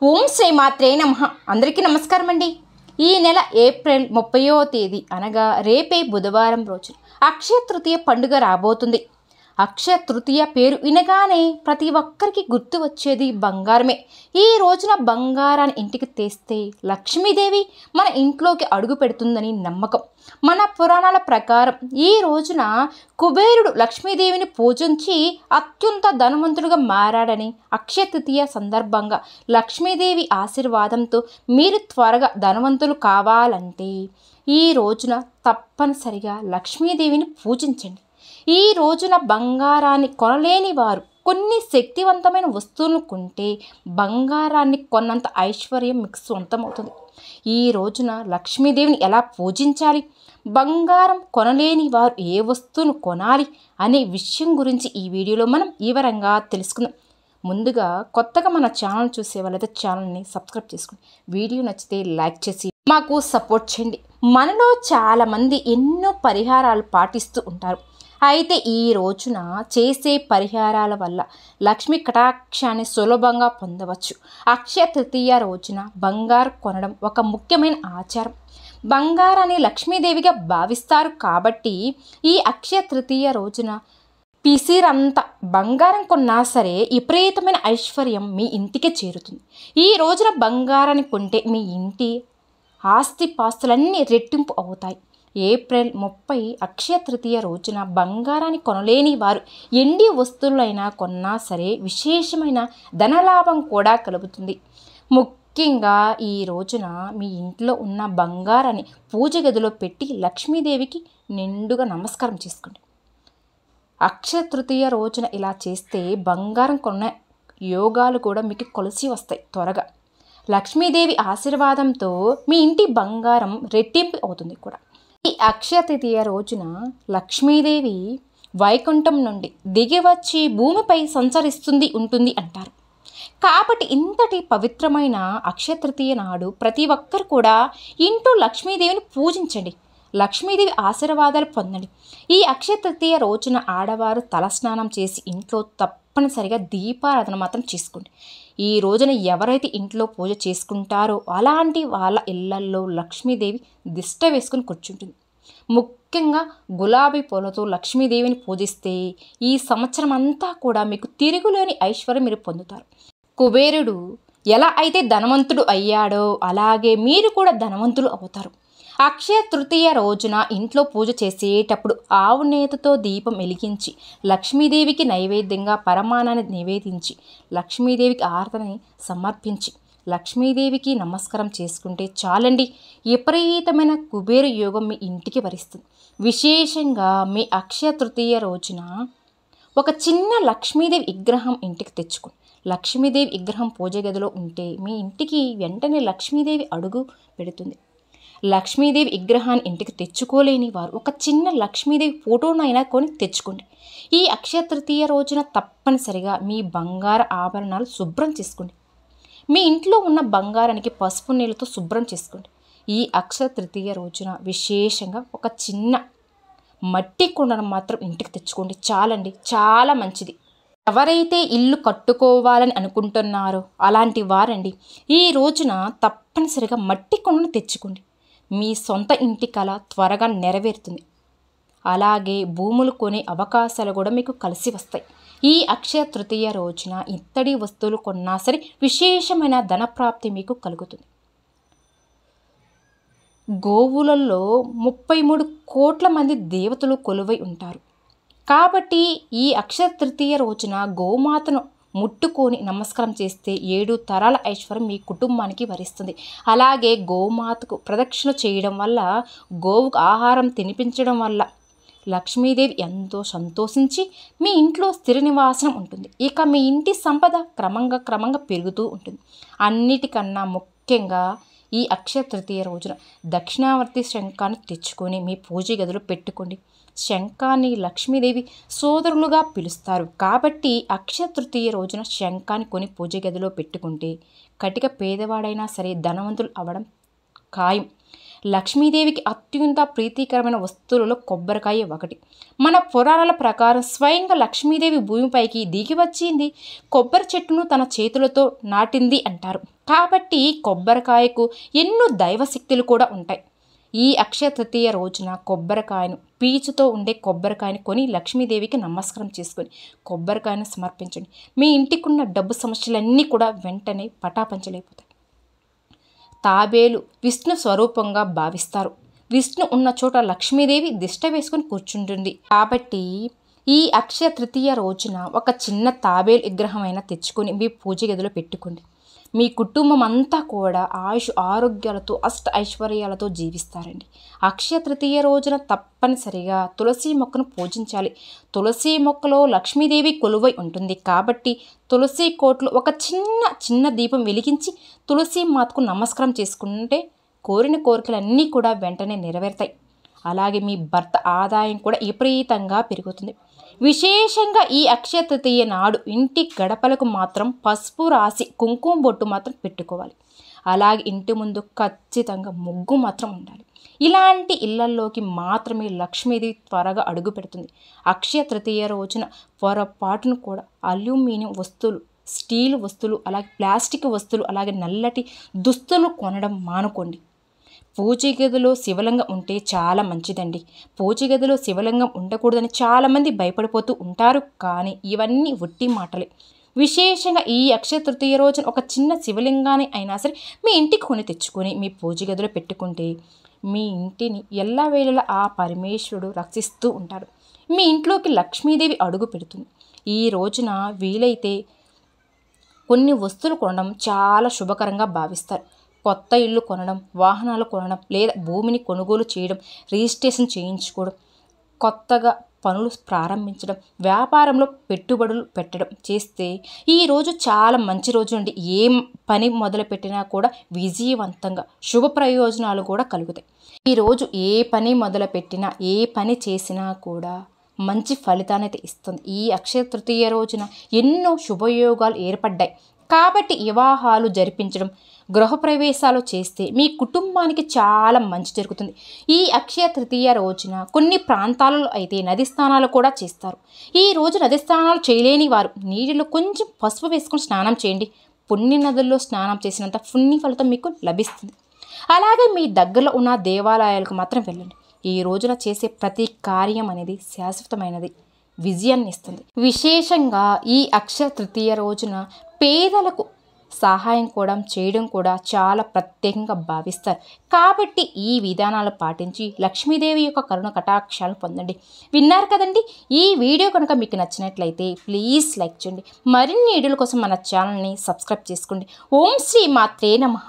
ఓం శ్రీ మాత్రే నమః. అందరికీ నమస్కారం అండి. ఈ నెల ఏప్రిల్ 30వ తేదీ అనగా రేపే బుధవారం రోజు అక్షయ తృతీయ పండుగ రాబోతుంది. అక్షయ తృతీయ పేరు వినగానే ప్రతి ఒక్కరికి గుర్తు వచ్చేది బంగారమే. ఈ రోజున బంగారాన్ని ఇంటికి తెస్తే లక్ష్మీదేవి మన ఇంట్లోకి అడుగు పెడుతుందని నమ్మకం. మన పురాణాల ప్రకారం ఈ రోజున కుబేరుడు లక్ష్మీదేవిని పూజించి అత్యంత ధనవంతుడుగా మారాడని, అక్షయ తృతీయ సందర్భంగా లక్ష్మీదేవి ఆశీర్వాదంతో మీరు త్వరగా ధనవంతులు కావాలంటే ఈ రోజున తప్పనిసరిగా లక్ష్మీదేవిని పూజించండి. ఈ రోజున బంగారాన్ని కొనలేని వారు కొన్ని శక్తివంతమైన వస్తువులను కొంటే బంగారాన్ని కొన్నంత ఐశ్వర్యం మీకు సొంతమవుతుంది. ఈ రోజున లక్ష్మీదేవిని ఎలా పూజించాలి, బంగారం కొనలేని వారు ఏ వస్తువును కొనాలి అనే విషయం గురించి ఈ వీడియోలో మనం వివరంగా తెలుసుకుందాం. ముందుగా కొత్తగా మన ఛానల్ చూసే వాళ్ళైతే ఛానల్ని సబ్స్క్రైబ్ చేసుకోండి. వీడియో నచ్చితే లైక్ చేసి మాకు సపోర్ట్ చేయండి. మనలో చాలామంది ఎన్నో పరిహారాలు పాటిస్తూ ఉంటారు. అయితే ఈ రోజున చేసే పరిహారాల వల్ల లక్ష్మీ కటాక్షాన్ని సులభంగా పొందవచ్చు. అక్షయ తృతీయ రోజున బంగారు కొనడం ఒక ముఖ్యమైన ఆచారం. బంగారాన్ని లక్ష్మీదేవిగా భావిస్తారు కాబట్టి ఈ అక్షయ తృతీయ రోజున పిసిరంత బంగారం కొన్నా సరే విపరీతమైన ఐశ్వర్యం మీ ఇంటికి చేరుతుంది. ఈ రోజున బంగారాన్ని కొంటే మీ ఇంటి ఆస్తిపాస్తులన్నీ రెట్టింపు అవుతాయి. ఏప్రిల్ 30 అక్షయ తృతీయ రోజున బంగారాన్ని కొనలేని వారు ఎండి వస్తువులైనా కొన్నా సరే విశేషమైన ధనలాభం కూడా కలుగుతుంది. ముఖ్యంగా ఈ రోజున మీ ఇంట్లో ఉన్న బంగారాన్ని పూజ గదిలో పెట్టి లక్ష్మీదేవికి నిండుగా నమస్కారం చేసుకోండి. అక్షయ తృతీయ రోజున ఇలా చేస్తే బంగారం కొన్న యోగాలు కూడా మీకు కలిసి వస్తాయి. త్వరగా లక్ష్మీదేవి ఆశీర్వాదంతో మీ ఇంటి బంగారం రెట్టింపు అవుతుంది కూడా. ఈ అక్షయ తృతీయ రోజున లక్ష్మీదేవి వైకుంఠం నుండి దిగి వచ్చి భూమిపై సంచరిస్తుంది ఉంటుంది అంటారు. కాబట్టి ఇంతటి పవిత్రమైన అక్షయ తృతీయ నాడు ప్రతి ఒక్కరు కూడా ఇంట్లో లక్ష్మీదేవిని పూజించండి. లక్ష్మీదేవి ఆశీర్వాదాలు పొందండి. ఈ అక్షయ తృతీయ రోజున ఆడవారు తలస్నానం చేసి ఇంట్లో తప్పనిసరిగా దీపారాధన మాత్రం చేసుకోండి. ఈ రోజున ఎవరైతే ఇంట్లో పూజ చేసుకుంటారో అలాంటి వాళ్ళ ఇళ్లల్లో లక్ష్మీదేవి దిష్ట వేసుకుని కూర్చుంటుంది. ముఖ్యంగా గులాబీ పూలతో లక్ష్మీదేవిని పూజిస్తే ఈ సంవత్సరం అంతా కూడా మీకు తిరుగులేని ఐశ్వర్యం మీరు పొందుతారు. కుబేరుడు ఎలా అయితే ధనవంతుడు అయ్యాడో అలాగే మీరు కూడా ధనవంతులు అవుతారు. అక్షయ తృతీయ రోజున ఇంట్లో పూజ చేసేటప్పుడు ఆవు నేతితో దీపం వెలిగించి లక్ష్మీదేవికి నైవేద్యంగా పరమాన్నాన్ని నివేదించి లక్ష్మీదేవికి ఆరాధనని సమర్పించి లక్ష్మీదేవికి నమస్కారం చేసుకుంటే చాలండి, విపరీతమైన కుబేర యోగం మీ ఇంటికి వరిస్తుంది. విశేషంగా మీ అక్షయ తృతీయ రోజున ఒక చిన్న లక్ష్మీదేవి విగ్రహం ఇంటికి తెచ్చుకోండి. లక్ష్మీదేవి విగ్రహం పూజ గదిలో ఉంటే మీ ఇంటికి వెంటనే లక్ష్మీదేవి అడుగు పెడుతుంది. లక్ష్మీదేవి విగ్రహాన్ని ఇంటికి తెచ్చుకోలేని వారు ఒక చిన్న లక్ష్మీదేవి ఫోటోనైనా కొని తెచ్చుకోండి. ఈ అక్షయ తృతీయ రోజున తప్పనిసరిగా మీ బంగారు ఆభరణాలు శుభ్రం చేసుకోండి. మీ ఇంట్లో ఉన్న బంగారానికి పసుపు నీళ్ళతో శుభ్రం చేసుకోండి. ఈ అక్షయ తృతీయ రోజున విశేషంగా ఒక చిన్న మట్టి కుండను మాత్రం ఇంటికి తెచ్చుకోండి. చాలండి, చాలా మంచిది. ఎవరైతే ఇల్లు కట్టుకోవాలని అనుకుంటున్నారో అలాంటి వారండి ఈ రోజున తప్పనిసరిగా మట్టి కుండను తెచ్చుకోండి. మీ సొంత ఇంటి కల త్వరగా నెరవేరుతుంది. అలాగే భూములు కొనే అవకాశాలు కూడా మీకు కలిసి వస్తాయి. ఈ అక్షయ తృతీయ రోజున ఇత్తడి వస్తువులు కొన్నా సరే విశేషమైన ధనప్రాప్తి మీకు కలుగుతుంది. గోవులలో 33 కోట్ల మంది దేవతలు కొలువై ఉంటారు. కాబట్టి ఈ అక్షయ తృతీయ రోజున గోమాతను ముట్టుకొని నమస్కారం చేస్తే 7 తరాల ఐశ్వర్యం మీ కుటుంబానికి వరిస్తుంది. అలాగే గోమాతకు ప్రదక్షిణ చేయడం వల్ల, గోవుకు ఆహారం తినిపించడం వల్ల లక్ష్మీదేవి ఎంతో సంతోషించి మీ ఇంట్లో స్థిర నివాసం ఉంటుంది. ఇక మీ ఇంటి సంపద క్రమంగా పెరుగుతూ ఉంటుంది. అన్నిటికన్నా ముఖ్యంగా ఈ అక్షయ తృతీయ రోజున దక్షిణావర్తి శంఖాన్ని తెచ్చుకొని మీ పూజ గదిలో పెట్టుకోండి. శంఖాన్ని లక్ష్మీదేవి సోదరులుగా పిలుస్తారు. కాబట్టి అక్షయ తృతీయ రోజున శంఖాన్ని కొని పూజ గదిలో పెట్టుకుంటే కటిక పేదవాడైనా సరే ధనవంతులు అవ్వడం ఖాయం. లక్ష్మీదేవికి అత్యంత ప్రీతికరమైన వస్తువులలో కొబ్బరికాయ ఒకటి. మన పురాణాల ప్రకారం స్వయంగా లక్ష్మీదేవి భూమిపైకి దిగి వచ్చింది కొబ్బరి చెట్టును తన చేతులతో నాటింది అంటారు. కాబట్టి కొబ్బరికాయకు ఎన్నో దైవశక్తులు కూడా ఉంటాయి. ఈ అక్షయ తృతీయ రోజున కొబ్బరికాయను, పీచుతో ఉండే కొబ్బరికాయను కొని లక్ష్మీదేవికి నమస్కారం చేసుకొని కొబ్బరికాయను సమర్పించండి. మీ ఇంటికున్న డబ్బు సమస్యలన్నీ కూడా వెంటనే పటాపంచలైపోతాయి. తాబేలు విష్ణు స్వరూపంగా భావిస్తారు. విష్ణు ఉన్న చోట లక్ష్మీదేవి దిష్ట వేసుకొని కూర్చుంటుంది. కాబట్టి ఈ అక్షయ తృతీయ రోజున ఒక చిన్న తాబేలు విగ్రహమైనా తెచ్చుకొని మీ పూజ గదిలో పెట్టుకోండి. మీ కుటుంబం అంతా కూడా ఆయుష్ ఆరోగ్యాలతో అష్ట ఐశ్వర్యాలతో జీవిస్తారండి. అక్షయ తృతీయ రోజున తప్పనిసరిగా తులసి మొక్కను పూజించాలి. తులసి మొక్కలో లక్ష్మీదేవి కొలువై ఉంటుంది. కాబట్టి తులసి కోటలో ఒక చిన్న దీపం వెలిగించి తులసి మాతకు నమస్కారం చేసుకుంటే కోరిన కోరికలన్నీ కూడా వెంటనే నెరవేరుతాయి. అలాగే మీ భర్త ఆదాయం కూడా విపరీతంగా పెరుగుతుంది. విశేషంగా ఈ అక్షయ తృతీయ నాడు ఇంటి గడపలకు మాత్రం పసుపు రాసి కుంకుమ బొట్టు మాత్రం పెట్టుకోవాలి. అలాగే ఇంటి ముందు ఖచ్చితంగా ముగ్గు మాత్రం ఉండాలి. ఇలాంటి ఇళ్లల్లోకి మాత్రమే లక్ష్మీదేవి త్వరగా అడుగు పెడుతుంది. అక్షయ తృతీయ రోజున పొరపాటును కూడా అల్యూమినియం వస్తువులు, స్టీల్ వస్తువులు, అలాగే ప్లాస్టిక్ వస్తువులు, అలాగే నల్లటి దుస్తులు కొనడం మానుకోండి. పూజ గదిలో శివలింగం ఉంటే చాలా మంచిదండి. పూజ గదిలో శివలింగం ఉండకూడదని చాలామంది భయపడిపోతూ ఉంటారు. కానీ ఇవన్నీ ఒట్టి మాటలే. విశేషంగా ఈ అక్షయ తృతీయ రోజున ఒక చిన్న శివలింగాన్ని అయినా సరే మీ ఇంటికి కొని తెచ్చుకొని మీ పూజ గదిలో పెట్టుకుంటే మీ ఇంటిని ఎల్లవేళలా ఆ పరమేశ్వరుడు రక్షిస్తూ ఉంటాడు. మీ ఇంట్లోకి లక్ష్మీదేవి అడుగు పెడుతుంది. ఈ రోజున వీలైతే కొన్ని వస్తువులు కొనడం చాలా శుభకరంగా భావిస్తారు. కొత్త ఇల్లు కొనడం, వాహనాలు కొనడం, లేదా భూమిని కొనుగోలు చేయడం, రిజిస్ట్రేషన్ చేయించుకోవడం, కొత్తగా పనులు ప్రారంభించడం, వ్యాపారంలో పెట్టుబడులు పెట్టడం చేస్తే ఈరోజు చాలా మంచి రోజు అండి. ఏ పని మొదలుపెట్టినా కూడా విజయవంతంగా శుభ ప్రయోజనాలు కూడా కలుగుతాయి. ఈరోజు ఏ పని మొదలుపెట్టినా, ఏ పని చేసినా కూడా మంచి ఫలితాన్ని అయితే ఇస్తుంది. ఈ అక్షయ తృతీయ రోజున ఎన్నో శుభయోగాలు ఏర్పడ్డాయి. కాబట్టి వివాహాలు జరిపించడం, గృహప్రవేశాలు చేస్తే మీ కుటుంబానికి చాలా మంచి జరుగుతుంది. ఈ అక్షయ తృతీయ రోజున కొన్ని ప్రాంతాలలో అయితే నది స్నానాలు కూడా చేస్తారు. ఈ రోజు నది స్నానాలు చేయలేని వారు నీటిలో కొంచెం పసుపు వేసుకొని స్నానం చేయండి. పుణ్య నదుల్లో స్నానం చేసినంత పుణ్య ఫలితం మీకు లభిస్తుంది. అలాగే మీ దగ్గరలో ఉన్న దేవాలయాలకు మాత్రం వెళ్ళండి. ఈ రోజున చేసే ప్రతి కార్యం అనేది శాశ్వతమైనది, విజయాన్ని ఇస్తుంది. విశేషంగా ఈ అక్షయ తృతీయ రోజున పేదలకు సహాయం కూడా చేయడం కూడా చాలా ప్రత్యేకంగా భావిస్తారు. కాబట్టి ఈ విధానాలు పాటించి లక్ష్మీదేవి యొక్క కరుణ కటాక్షాలు పొందండి. విన్నారు కదండి. ఈ వీడియో కనుక మీకు నచ్చినట్లయితే ప్లీజ్ లైక్ చేయండి. మరిన్ని వీడియోల కోసం మన ఛానల్ని సబ్స్క్రైబ్ చేసుకోండి. ఓం శ్రీ మాత్రే నమః.